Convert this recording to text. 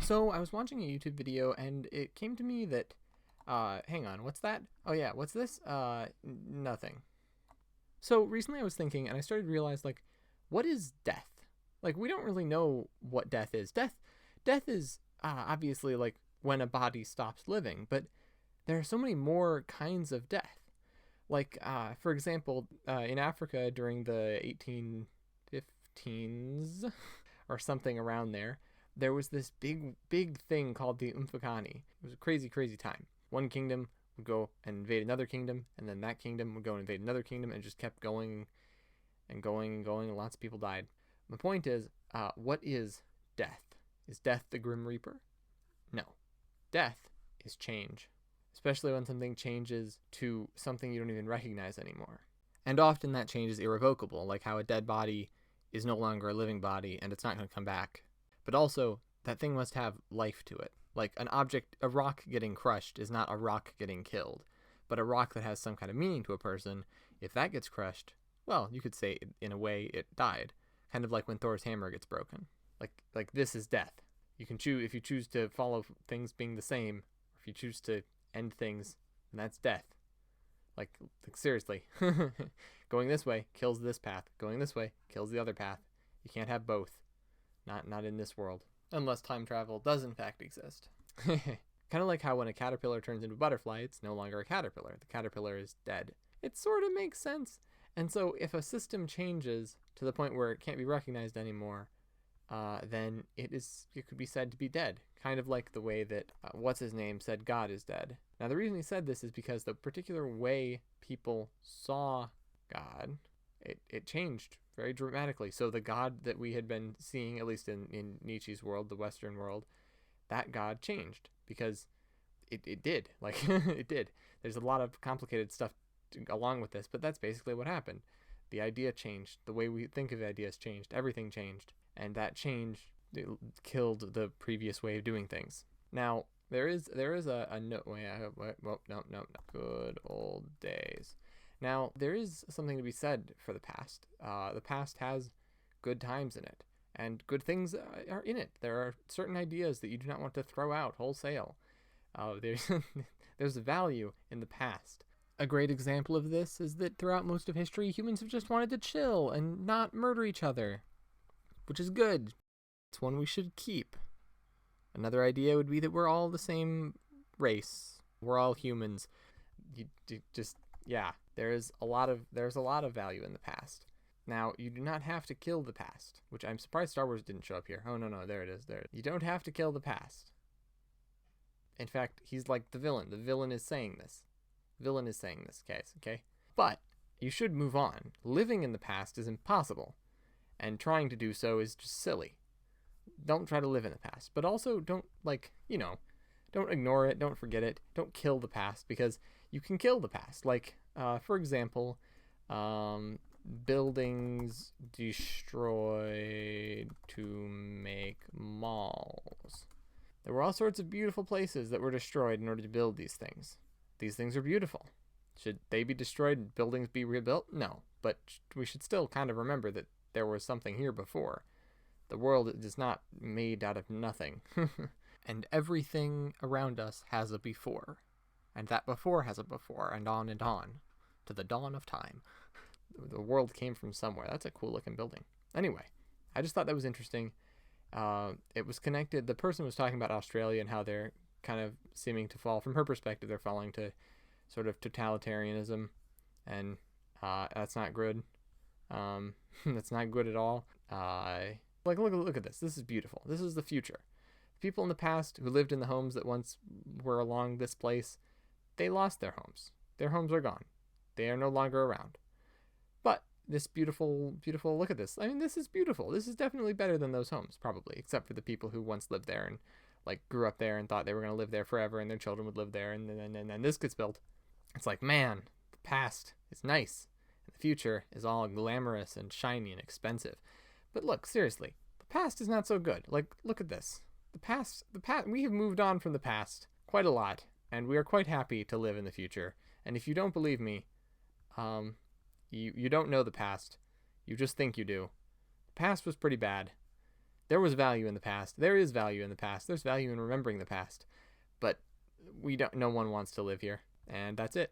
So I was watching a YouTube video and it came to me that, hang on, what's that? Oh yeah, what's this? Nothing. So recently I was thinking and I started to realize, like, what is death? Like, we don't really know what death is. Death is, obviously, like, when a body stops living, but there are so many more kinds of death. Like, for example, in Africa during the 1815s, or something around there, there was this big thing called the Umfakani. It was a crazy, crazy time. One kingdom would go and invade another kingdom, and then that kingdom would go and invade another kingdom, and it just kept going and going and going, and lots of people died. The point is, what is death? Is death the Grim Reaper? No. Death is change, especially when something changes to something you don't even recognize anymore. And often that change is irrevocable, like how a dead body is no longer a living body and it's not going to come back. But also, that thing must have life to it. Like an object, a rock getting crushed is not a rock getting killed, but a rock that has some kind of meaning to a person, if that gets crushed, well, you could say in a way it died. Kind of like when Thor's hammer gets broken. Like this is death. You can choose, if you choose to follow things being the same, or if you choose to end things, and that's death. Like seriously. Going this way kills this path. Going this way kills the other path. You can't have both. Not in this world. Unless time travel does in fact exist. Kind of like how when a caterpillar turns into a butterfly, it's no longer a caterpillar. The caterpillar is dead. It sort of makes sense. And so if a system changes to the point where it can't be recognized anymore, then it could be said to be dead. Kind of like the way that, what's-his-name said God is dead. Now the reason he said this is because the particular way people saw God, it changed very dramatically. So the God that we had been seeing, at least in Nietzsche's world, the Western world, that God changed because it did. Like, it did. There's a lot of complicated stuff along with this, but that's basically what happened. The idea changed. The way we think of ideas changed. Everything changed. And that change killed the previous way of doing things. Now, there is a no. No. Good old days. Now, there is something to be said for the past. The past has good times in it, and good things are in it. There are certain ideas that you do not want to throw out wholesale. There's value in the past. A great example of this is that throughout most of history, humans have just wanted to chill and not murder each other, which is good. It's one we should keep. Another idea would be that we're all the same race. We're all humans. There's a lot of value in the past. Now, you do not have to kill the past, which I'm surprised Star Wars didn't show up here. Oh, no, there it is. There. You don't have to kill the past. In fact, he's like the villain. The villain is saying this. Guys, okay? But you should move on. Living in the past is impossible, and trying to do so is just silly. Don't try to live in the past, but also don't, don't ignore it, don't forget it, don't kill the past, because you can kill the past. Like, for example, buildings destroyed to make malls. There were all sorts of beautiful places that were destroyed in order to build these things. These things are beautiful. Should they be destroyed and buildings be rebuilt? No, but we should still kind of remember that there was something here before. The world is not made out of nothing. And everything around us has a before. And that before has a before, and on, to the dawn of time. The world came from somewhere. That's a cool looking building. Anyway, I just thought that was interesting. It was connected. The person was talking about Australia and how they're kind of seeming to fall, from her perspective, they're falling to sort of totalitarianism, and that's not good. That's not good at all. Look at this. This is beautiful. This is the future. People in the past who lived in the homes that once were along this place, they lost their homes. Their homes are gone. They are no longer around. But this beautiful, look at this. I mean, this is beautiful. This is definitely better than those homes, probably, except for the people who once lived there and grew up there and thought they were going to live there forever and their children would live there, and then this gets built. It's like, man, the past is nice, and the future is all glamorous and shiny and expensive. But look, seriously, the past is not so good. Like, look at this. The past, we have moved on from the past quite a lot, and we are quite happy to live in the future. And if you don't believe me, you don't know the past. You just think you do. The past was pretty bad. There was value in the past. There is value in the past. There's value in remembering the past. But no one wants to live here. And that's it.